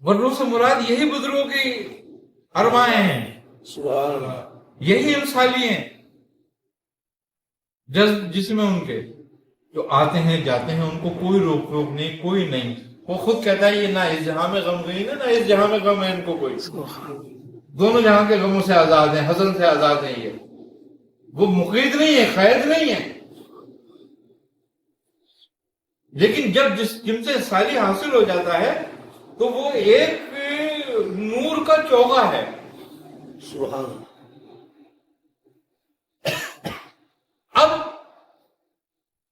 वरनों से मुराद यही बुजुर्गों की अरमाएं हैं, यही इंसाली हैं जिसमें उनके जो आते हैं जाते हैं उनको कोई रोक टोक नहीं, कोई नहीं। वो खुद कहता है ये ना इस जहां में गम गई ना इस जहां में गम है इनको कोई, दोनों जहां के गमों से आजाद हैं, हजन से आजाद हैं। ये वो मुक़ीद नहीं है, कैद नहीं है। लेकिन जब जिनसे सारी हासिल हो जाता है तो वो एक नूर का चौगा है। सुभान। अब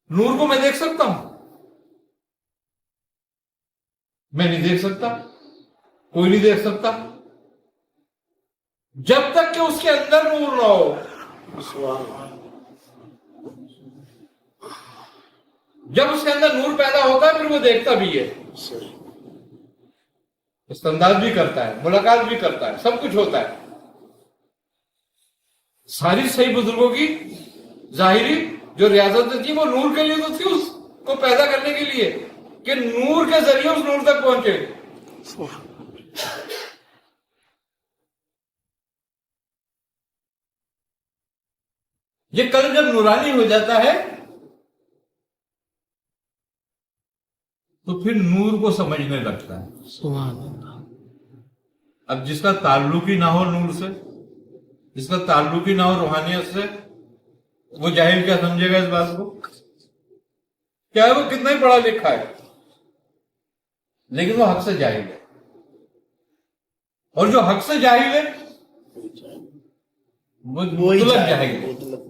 नूर को मैं देख सकता हूं? मैं नहीं देख सकता, कोई नहीं देख सकता जब तक कि उसके अंदर नूर ना हो। सुभान। जब उसके अंदर नूर पैदा होता है फिर वो देखता भी है, इस्तंदाज भी करता है, मुलाकात भी करता है, सब कुछ होता है। सारी सही बुजुर्गों की जाहिरी जो रियाजत थी वो नूर के लिए तो थी, उसको पैदा करने के लिए कि नूर के जरिए उस नूर तक पहुंचे। ये कल जब नूरानी हो जाता है तो फिर नूर को समझने लगता है। सुभान अल्लाह। अब जिसका ताल्लुक ही ना हो नूर से, जिसका ताल्लुक ही ना हो रूहानियत से, वो जाहिल क्या समझेगा इस बात को? क्या है वो कितना ही पढ़ा लिखा है लेकिन वो हक से जाहिल है, और जो हक से जाहिल है वो मुतलक जाहिल है।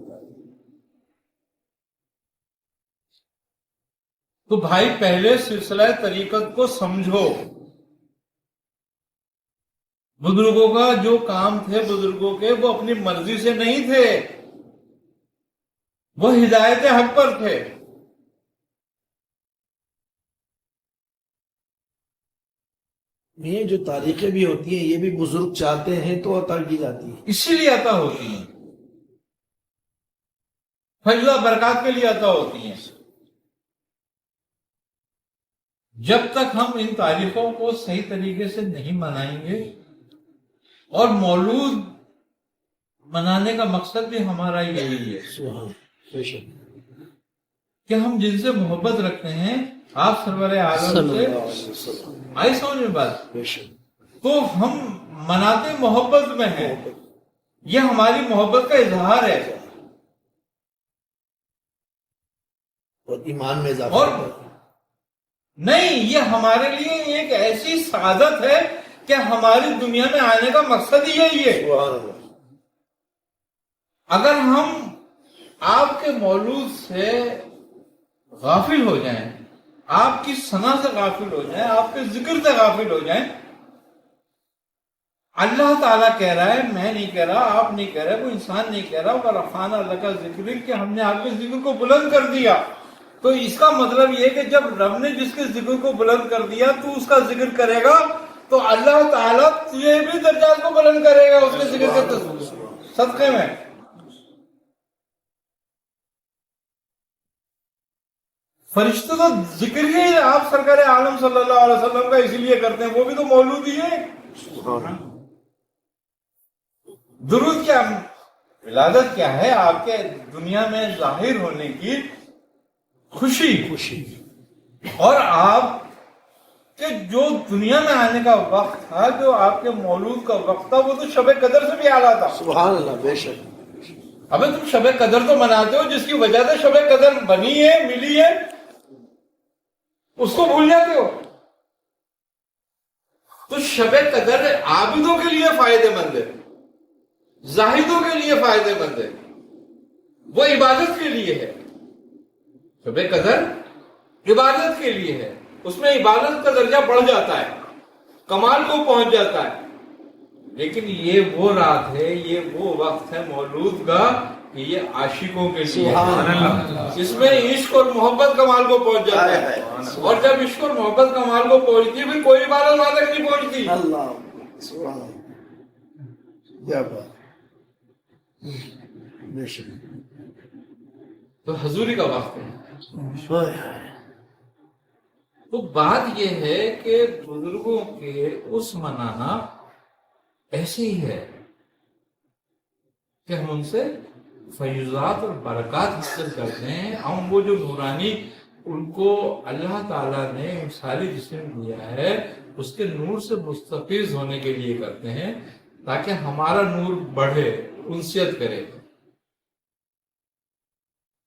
तो भाई पहले सिलसिला तरीकत को समझो। बुजुर्गों का जो काम थे बुजुर्गों के, वो अपनी मर्जी से नहीं थे, वो हिदायत हक पर थे। ये जो तारीखें भी होती हैं ये भी बुजुर्ग चाहते हैं तो अता की जाती है, इसीलिए अता होती हैं, फजला बरकत के लिए अता होती हैं। जब तक हम इन तारीखों को सही तरीके से नहीं मनाएंगे, और मौलूद मनाने का मकसद भी हमारा यही है कि हम जिनसे मोहब्बत रखते हैं, आप सरवर आलम से, आई समझ में बात, तो हम मनाते मोहब्बत में हैं। ये हमारी मोहब्बत का इजहार है और ईमान में इजाफा और नहीं, ये हमारे लिए एक ऐसी सादत है कि हमारी दुनिया में आने का मकसद ही यही है। अगर हम आपके मौलूद से गाफिल हो जाएं, आपकी सना से गाफिल हो जाएं, आपके जिक्र से गाफिल हो जाएं, अल्लाह ताला कह रहा है, मैं नहीं कह रहा, आप नहीं कह रहे, कोई इंसान नहीं कह रहा, और रफ़ाना लका जिक्र कि हमने आपके जिक्र को बुलंद कर दिया। तो इसका मतलब यह कि जब रब ने जिसके जिक्र को बुलंद कर दिया तू उसका जिक्र करेगा तो अल्लाह ताला तुझे भी दर्जात को बुलंद करेगा उसके जिक्र के सदक़े में। फरिश्ते तो जिक्र ही आप सरकार आलम सल्लल्लाहु अलैहि वसल्लम का इसीलिए करते हैं, वो भी तो मौलूद ही है। दुरूद क्या, विलादत क्या है? आपके दुनिया में जाहिर होने की खुशी, और आप के जो दुनिया में आने का वक्त था, जो आपके मौलूद का वक्त था, वो तो शब कदर से भी आला था। सुभान अल्लाह। बेशक। अबे तुम शब कदर तो मनाते हो जिसकी वजह से शब कदर बनी है, मिली है, उसको भूल जाते हो। तो शब कदर आबिदों के लिए फायदेमंद है, जाहिदों के लिए फायदेमंद है, वो इबादत के लिए है। शब कदर इबादत के लिए है, उसमें इबादत का दर्जा बढ़ जाता है, कमाल को पहुंच जाता है। लेकिन ये वो रात है, ये वो वक्त है मौलूद का कि ये आशिकों के लिए है। इसमें इश्क और मोहब्बत कमाल को पहुंच जाता है, और जब इश्क और मोहब्बत कमाल को पहुंचती है फिर कोई इबादत वहां तक नहीं पहुंचती। अल्लाह सुभान क्या बात। बेशक। तो हजूरी का वक्त है। تو بات یہ ہے کہ بزرگوں کے اس منانا ایسے ہی ہے کہ ہم ان سے فیضات اور برکات حاصل کرتے ہیں. ہم وہ جو نورانی ان کو اللہ تعالیٰ نے مثالی جسم دیا ہے اس کے نور سے مستفیض ہونے کے لیے کرتے ہیں تاکہ ہمارا نور بڑھے, انسیت کرے.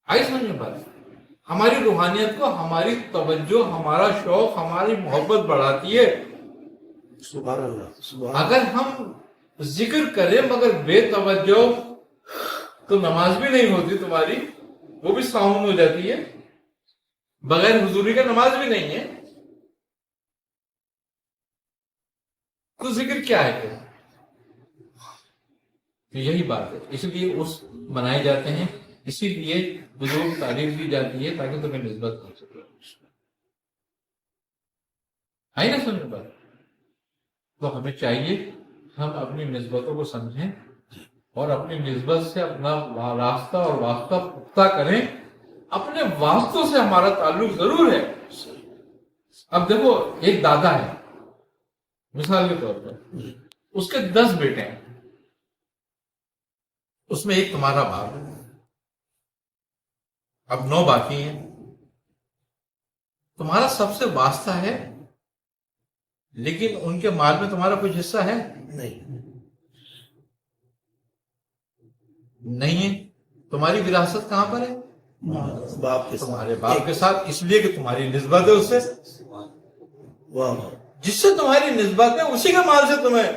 آئی سمجھ میں بات؟ ہماری روحانیت کو ہماری توجہ, ہمارا شوق, ہماری محبت بڑھاتی ہے. سبحان اللہ سبحان اگر ہم ذکر کریں مگر بے توجہ تو نماز بھی نہیں ہوتی تمہاری, وہ بھی ساؤن ہو جاتی ہے. بغیر حضوری کا نماز بھی نہیں ہے. تو ذکر کیا ہے پھر؟ تو یہی بات ہے. اس لیے اس منائے جاتے ہیں, اسی لیے بزرگ تعریف دی جاتی ہے تاکہ تمہیں نسبت ہو سکے. آئی نا سمجھ بات؟ تو ہمیں چاہیے ہم اپنی نسبتوں کو سمجھیں اور اپنی نسبت سے اپنا راستہ اور واسطہ پختہ کریں. اپنے واسطوں سے ہمارا تعلق ضرور ہے. اب دیکھو, ایک دادا ہے مثال کے طور پر, اس کے 10 بیٹے ہیں, اس میں ایک تمہارا باپ ہے, اب 9 باقی ہیں. تمہارا سب سے واسطہ ہے لیکن ان کے مال میں تمہارا کچھ حصہ ہے نہیں ہے. تمہاری وراثت کہاں پر ہے؟ باپ کے تمہارے باپ کے ساتھ, اس لیے کہ تمہاری نسبت ہے اس سے. واہ جس سے تمہاری نسبت ہے اسی کے مال سے تمہیں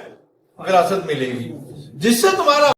وراثت ملے گی. جس سے تمہارا